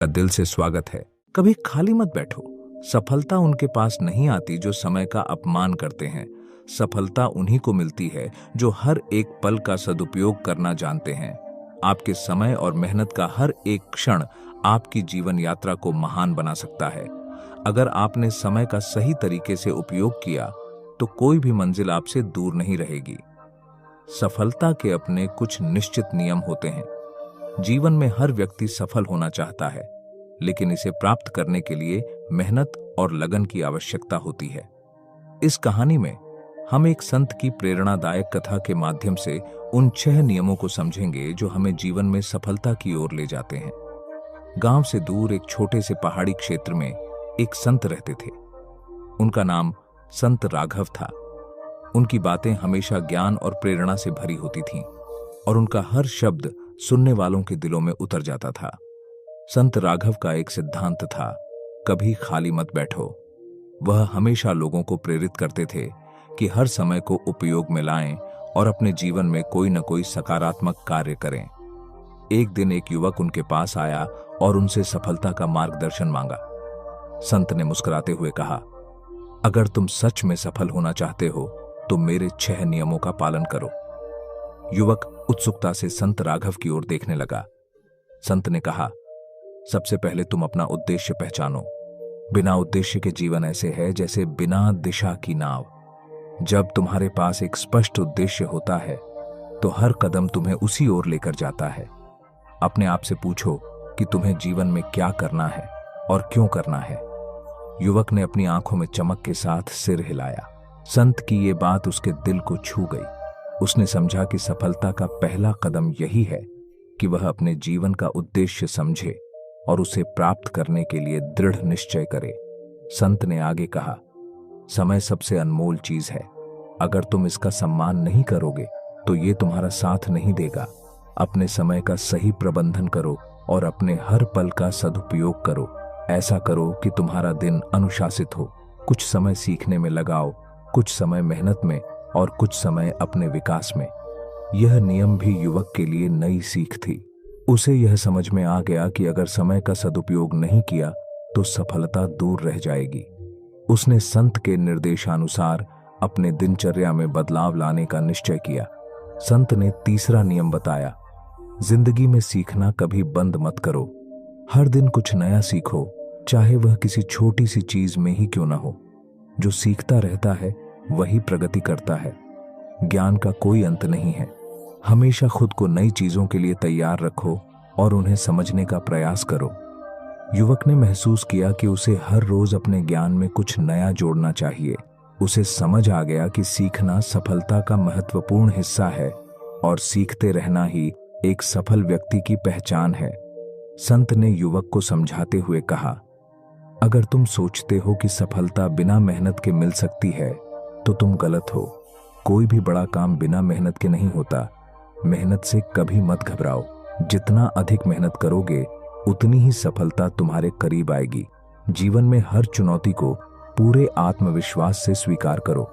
का दिल से स्वागत है। कभी खाली मत बैठो। सफलता उनके पास नहीं आती जो समय का अपमान करते हैं। सफलता उन्हीं को मिलती है जो हर एक पल का सदुपयोग करना जानते हैं। आपके समय और मेहनत का हर एक क्षण आपकी जीवन यात्रा को महान बना सकता है। अगर आपने समय का सही तरीके से उपयोग किया तो कोई भी मंजिल आपसे दूर नहीं रहेगी। सफलता के अपने कुछ निश्चित नियम होते हैं। जीवन में हर व्यक्ति सफल होना चाहता है, लेकिन इसे प्राप्त करने के लिए मेहनत और लगन की आवश्यकता होती है। इस कहानी में हम एक संत की प्रेरणादायक कथा के माध्यम से उन 6 नियमों को समझेंगे जो हमें जीवन में सफलता की ओर ले जाते हैं। गांव से दूर एक छोटे से पहाड़ी क्षेत्र में एक संत रहते थे। उनका नाम संत राघव था। उनकी बातें हमेशा ज्ञान और प्रेरणा से भरी होती थीं और उनका हर शब्द सुनने वालों के दिलों में उतर जाता था। संत राघव का एक सिद्धांत था, कभी खाली मत बैठो। वह हमेशा लोगों को प्रेरित करते थे कि हर समय को उपयोग में लाएं और अपने जीवन में कोई न कोई सकारात्मक कार्य करें। एक दिन एक युवक उनके पास आया और उनसे सफलता का मार्गदर्शन मांगा। संत ने मुस्कुराते हुए कहा, अगर तुम सच में सफल होना चाहते हो तो मेरे 6 नियमों का पालन करो। युवक उत्सुकता से संत राघव की ओर देखने लगा। संत ने कहा, सबसे पहले तुम अपना उद्देश्य पहचानो। बिना उद्देश्य के जीवन ऐसे है जैसे बिना दिशा की नाव। जब तुम्हारे पास एक स्पष्ट उद्देश्य होता है तो हर कदम तुम्हें उसी ओर लेकर जाता है। अपने आप से पूछो कि तुम्हें जीवन में क्या करना है और क्यों करना है। युवक ने अपनी आंखों में चमक के साथ सिर हिलाया। संत की ये बात उसके दिल को छू गई। उसने समझा कि सफलता का पहला कदम यही है कि वह अपने जीवन का उद्देश्य समझे और उसे प्राप्त करने के लिए दृढ़ निश्चय करे। संत ने आगे कहा, समय सबसे अनमोल चीज है। अगर तुम इसका सम्मान नहीं करोगे तो ये तुम्हारा साथ नहीं देगा। अपने समय का सही प्रबंधन करो और अपने हर पल का सदुपयोग करो। ऐसा करो कि तुम्हारा दिन अनुशासित हो। कुछ समय सीखने में लगाओ, कुछ समय मेहनत में और कुछ समय अपने विकास में। यह नियम भी युवक के लिए नई सीख थी। उसे यह समझ में आ गया कि अगर समय का सदुपयोग नहीं किया तो सफलता दूर रह जाएगी। उसने संत के निर्देशानुसार अपने दिनचर्या में बदलाव लाने का निश्चय किया। संत ने तीसरा नियम बताया, जिंदगी में सीखना कभी बंद मत करो। हर दिन कुछ नया सीखो, चाहे वह किसी छोटी सी चीज में ही क्यों ना हो। जो सीखता रहता है वही प्रगति करता है। ज्ञान का कोई अंत नहीं है। हमेशा खुद को नई चीजों के लिए तैयार रखो और उन्हें समझने का प्रयास करो। युवक ने महसूस किया कि उसे हर रोज अपने ज्ञान में कुछ नया जोड़ना चाहिए। उसे समझ आ गया कि सीखना सफलता का महत्वपूर्ण हिस्सा है और सीखते रहना ही एक सफल व्यक्ति की पहचान है। संत ने युवक को समझाते हुए कहा, अगर तुम सोचते हो कि सफलता बिना मेहनत के मिल सकती है तो तुम गलत हो। कोई भी बड़ा काम बिना मेहनत के नहीं होता। मेहनत से कभी मत घबराओ। जितना अधिक मेहनत करोगे उतनी ही सफलता तुम्हारे करीब आएगी। जीवन में हर चुनौती को पूरे आत्मविश्वास से स्वीकार करो।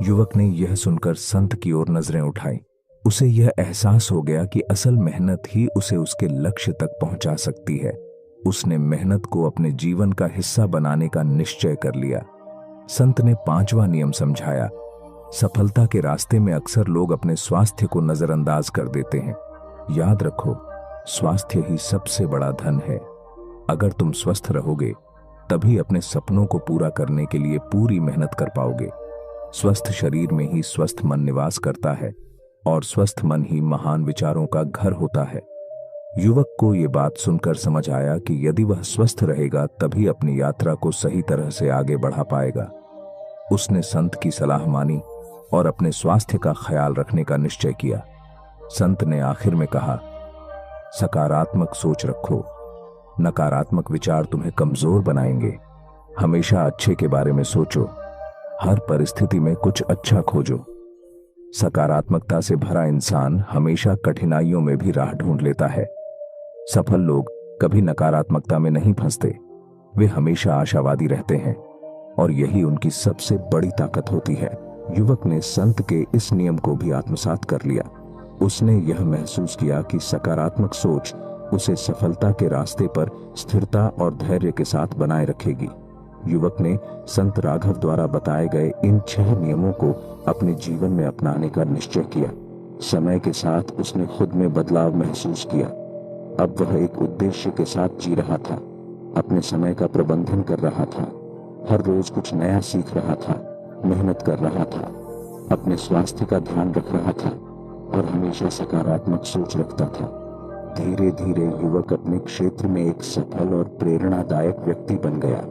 युवक ने यह सुनकर संत की ओर नजरें उठाई। उसे यह एहसास हो गया कि असल मेहनत ही उसे उसके लक्ष्य तक पहुंचा सकती है। उसने मेहनत को अपने जीवन का हिस्सा बनाने का निश्चय कर लिया। संत ने 5वां नियम समझाया, सफलता के रास्ते में अक्सर लोग अपने स्वास्थ्य को नजरअंदाज कर देते हैं। याद रखो, स्वास्थ्य ही सबसे बड़ा धन है। अगर तुम स्वस्थ रहोगे तभी अपने सपनों को पूरा करने के लिए पूरी मेहनत कर पाओगे। स्वस्थ शरीर में ही स्वस्थ मन निवास करता है और स्वस्थ मन ही महान विचारों का घर होता है। युवक को ये बात सुनकर समझ आया कि यदि वह स्वस्थ रहेगा तभी अपनी यात्रा को सही तरह से आगे बढ़ा पाएगा। उसने संत की सलाह मानी और अपने स्वास्थ्य का ख्याल रखने का निश्चय किया। संत ने आखिर में कहा, सकारात्मक सोच रखो। नकारात्मक विचार तुम्हें कमजोर बनाएंगे। हमेशा अच्छे के बारे में सोचो। हर परिस्थिति में कुछ अच्छा खोजो। सकारात्मकता से भरा इंसान हमेशा कठिनाइयों में भी राह ढूंढ लेता है। सफल लोग कभी नकारात्मकता में नहीं फंसते। वे हमेशा आशावादी रहते हैं और यही उनकी सबसे बड़ी ताकत होती है। युवक ने संत के इस नियम को भी आत्मसात कर लिया। उसने यह महसूस किया कि सकारात्मक सोच उसे सफलता के रास्ते पर स्थिरता और धैर्य के साथ बनाए रखेगी। युवक ने संत राघव द्वारा बताए गए इन 6 नियमों को अपने जीवन में अपनाने का निश्चय किया। समय के साथ उसने खुद में बदलाव महसूस किया। अब वह एक उद्देश्य के साथ जी रहा था, अपने समय का प्रबंधन कर रहा था, हर रोज कुछ नया सीख रहा था, मेहनत कर रहा था, अपने स्वास्थ्य का ध्यान रख रहा था और हमेशा सकारात्मक सोच रखता था। धीरे धीरे युवक अपने क्षेत्र में एक सफल और प्रेरणादायक व्यक्ति बन गया।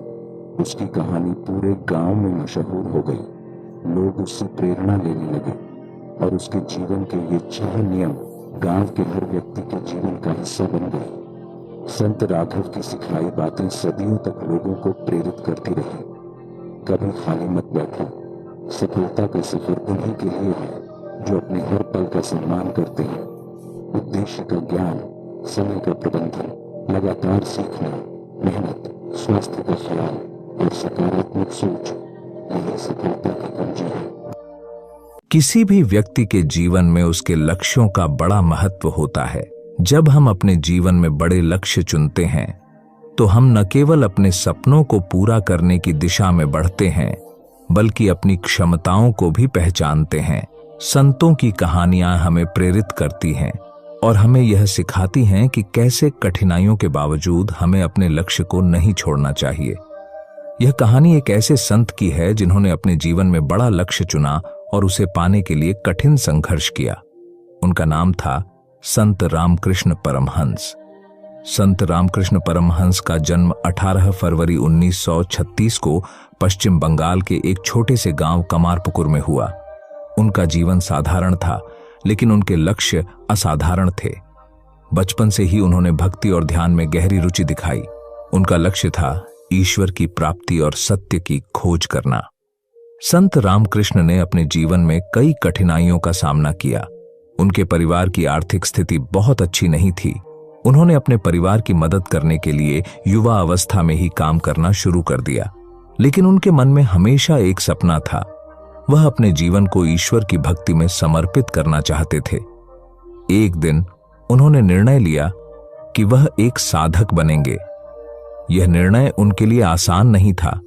उसकी कहानी पूरे गांव में मशहूर हो गई। लोग उससे प्रेरणा लेने लगे और उसके जीवन के ये 6 नियम गांव के हर व्यक्ति के जीवन का हिस्सा बन गए। संत राघव की सिखाई बातें सदियों तक लोगों को प्रेरित करती रही। कभी खाली मत बैठो। सफलता का सफर उन्हीं के लिए है जो अपने हर पल का सम्मान करते हैं। उद्देश्य का ज्ञान, समय का प्रबंधन, लगातार सीखना, मेहनत, स्वास्थ्य का ख्याल और सकारात्मक सोच, यही सफलता की कुंजी है। किसी भी व्यक्ति के जीवन में उसके लक्ष्यों का बड़ा महत्व होता है। जब हम अपने जीवन में बड़े लक्ष्य चुनते हैं तो हम न केवल अपने सपनों को पूरा करने की दिशा में बढ़ते हैं, बल्कि अपनी क्षमताओं को भी पहचानते हैं। संतों की कहानियां हमें प्रेरित करती हैं और हमें यह सिखाती हैं कि कैसे कठिनाइयों के बावजूद हमें अपने लक्ष्य को नहीं छोड़ना चाहिए। यह कहानी एक ऐसे संत की है जिन्होंने अपने जीवन में बड़ा लक्ष्य चुना और उसे पाने के लिए कठिन संघर्ष किया। उनका नाम था संत रामकृष्ण परमहंस। संत रामकृष्ण परमहंस का जन्म 18 फरवरी 1936 को पश्चिम बंगाल के एक छोटे से गांव कमारपुकुर में हुआ। उनका जीवन साधारण था, लेकिन उनके लक्ष्य असाधारण थे। बचपन से ही उन्होंने भक्ति और ध्यान में गहरी रुचि दिखाई। उनका लक्ष्य था ईश्वर की प्राप्ति और सत्य की खोज करना। संत रामकृष्ण ने अपने जीवन में कई कठिनाइयों का सामना किया। उनके परिवार की आर्थिक स्थिति बहुत अच्छी नहीं थी। उन्होंने अपने परिवार की मदद करने के लिए युवा अवस्था में ही काम करना शुरू कर दिया, लेकिन उनके मन में हमेशा एक सपना था। वह अपने जीवन को ईश्वर की भक्ति में समर्पित करना चाहते थे। एक दिन उन्होंने निर्णय लिया कि वह एक साधक बनेंगे। यह निर्णय उनके लिए आसान नहीं था।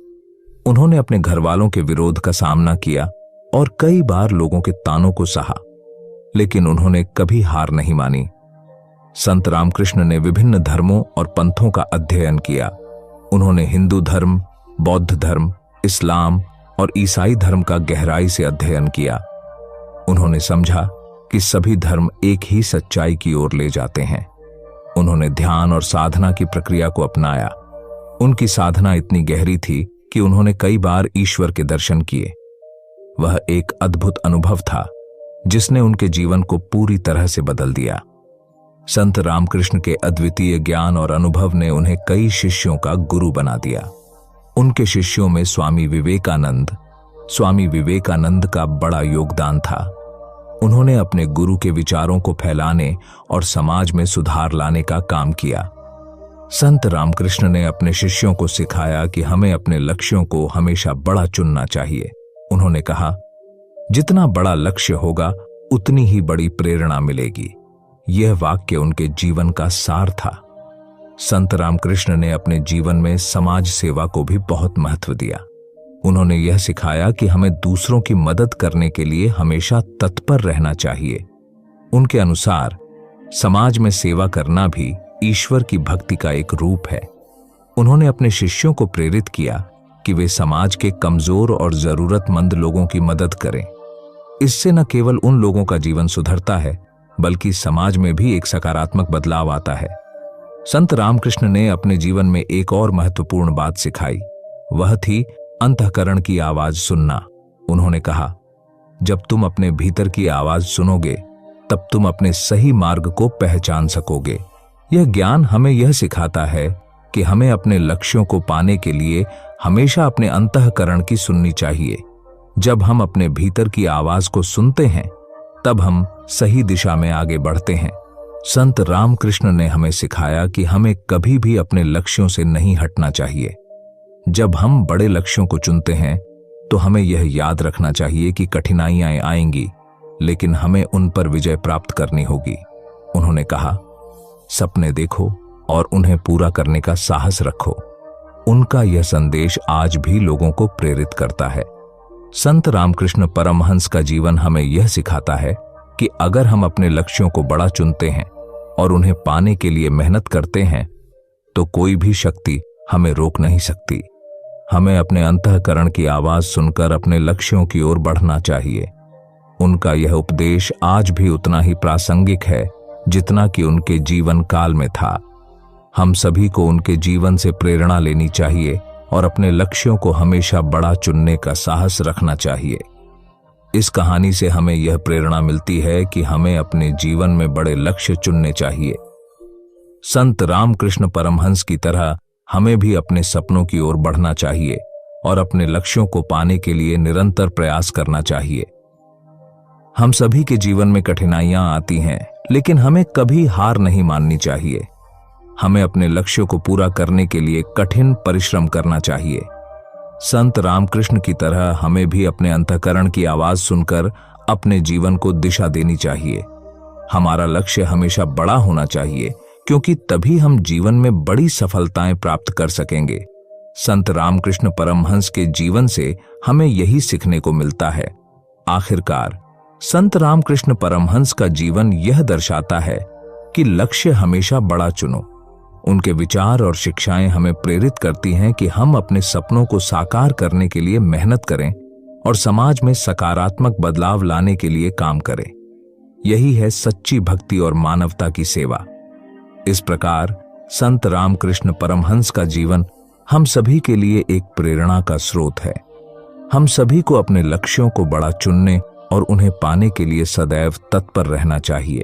उन्होंने अपने घर वालों के विरोध का सामना किया और कई बार लोगों के तानों को सहा, लेकिन उन्होंने कभी हार नहीं मानी। संत रामकृष्ण ने विभिन्न धर्मों और पंथों का अध्ययन किया। उन्होंने हिंदू धर्म, बौद्ध धर्म, इस्लाम और ईसाई धर्म का गहराई से अध्ययन किया। उन्होंने समझा कि सभी धर्म एक ही सच्चाई की ओर ले जाते हैं। उन्होंने ध्यान और साधना की प्रक्रिया को अपनाया। उनकी साधना इतनी गहरी थी कि उन्होंने कई बार ईश्वर के दर्शन किए। वह एक अद्भुत अनुभव था जिसने उनके जीवन को पूरी तरह से बदल दिया। संत रामकृष्ण के अद्वितीय ज्ञान और अनुभव ने उन्हें कई शिष्यों का गुरु बना दिया। उनके शिष्यों में स्वामी विवेकानंद का बड़ा योगदान था। उन्होंने अपने गुरु के विचारों को फैलाने और समाज में सुधार लाने का काम किया। संत रामकृष्ण ने अपने शिष्यों को सिखाया कि हमें अपने लक्ष्यों को हमेशा बड़ा चुनना चाहिए। उन्होंने कहा, जितना बड़ा लक्ष्य होगा उतनी ही बड़ी प्रेरणा मिलेगी। यह वाक्य उनके जीवन का सार था। संत रामकृष्ण ने अपने जीवन में समाज सेवा को भी बहुत महत्व दिया। उन्होंने यह सिखाया कि हमें दूसरों की मदद करने के लिए हमेशा तत्पर रहना चाहिए। उनके अनुसार समाज में सेवा करना भी ईश्वर की भक्ति का एक रूप है। उन्होंने अपने शिष्यों को प्रेरित किया कि वे समाज के कमजोर और जरूरतमंद लोगों की मदद करें। इससे न केवल उन लोगों का जीवन सुधरता है, बल्कि समाज में भी एक सकारात्मक बदलाव आता है। संत रामकृष्ण ने अपने जीवन में एक और महत्वपूर्ण बात सिखाई। वह थी अंतःकरण की आवाज सुनना। उन्होंने कहा, जब तुम अपने भीतर की आवाज सुनोगे, तब तुम अपने सही मार्ग को पहचान सकोगे। यह ज्ञान हमें यह सिखाता है कि हमें अपने लक्ष्यों को पाने के लिए हमेशा अपने अंतःकरण की सुननी चाहिए। जब हम अपने भीतर की आवाज को सुनते हैं, तब हम सही दिशा में आगे बढ़ते हैं। संत रामकृष्ण ने हमें सिखाया कि हमें कभी भी अपने लक्ष्यों से नहीं हटना चाहिए। जब हम बड़े लक्ष्यों को चुनते हैं, तो हमें यह याद रखना चाहिए कि कठिनाइयां आएंगी, लेकिन हमें उन पर विजय प्राप्त करनी होगी। उन्होंने कहा, सपने देखो और उन्हें पूरा करने का साहस रखो। उनका यह संदेश आज भी लोगों को प्रेरित करता है। संत रामकृष्ण परमहंस का जीवन हमें यह सिखाता है कि अगर हम अपने लक्ष्यों को बड़ा चुनते हैं और उन्हें पाने के लिए मेहनत करते हैं तो कोई भी शक्ति हमें रोक नहीं सकती। हमें अपने अंतःकरण की आवाज सुनकर अपने लक्ष्यों की ओर बढ़ना चाहिए। उनका यह उपदेश आज भी उतना ही प्रासंगिक है जितना कि उनके जीवन काल में था। हम सभी को उनके जीवन से प्रेरणा लेनी चाहिए और अपने लक्ष्यों को हमेशा बड़ा चुनने का साहस रखना चाहिए। इस कहानी से हमें यह प्रेरणा मिलती है कि हमें अपने जीवन में बड़े लक्ष्य चुनने चाहिए। संत रामकृष्ण परमहंस की तरह हमें भी अपने सपनों की ओर बढ़ना चाहिए और अपने लक्ष्यों को पाने के लिए निरंतर प्रयास करना चाहिए। हम सभी के जीवन में कठिनाइयां आती हैं, लेकिन हमें कभी हार नहीं माननी चाहिए। हमें अपने लक्ष्यों को पूरा करने के लिए कठिन परिश्रम करना चाहिए। संत रामकृष्ण की तरह हमें भी अपने अंतःकरण की आवाज सुनकर अपने जीवन को दिशा देनी चाहिए। हमारा लक्ष्य हमेशा बड़ा होना चाहिए, क्योंकि तभी हम जीवन में बड़ी सफलताएं प्राप्त कर सकेंगे। संत रामकृष्ण परमहंस के जीवन से हमें यही सीखने को मिलता है। आखिरकार संत रामकृष्ण परमहंस का जीवन यह दर्शाता है कि लक्ष्य हमेशा बड़ा चुनो। उनके विचार और शिक्षाएं हमें प्रेरित करती हैं कि हम अपने सपनों को साकार करने के लिए मेहनत करें और समाज में सकारात्मक बदलाव लाने के लिए काम करें। यही है सच्ची भक्ति और मानवता की सेवा। इस प्रकार संत रामकृष्ण परमहंस का जीवन हम सभी के लिए एक प्रेरणा का स्रोत है। हम सभी को अपने लक्ष्यों को बड़ा चुनने और उन्हें पाने के लिए सदैव तत्पर रहना चाहिए।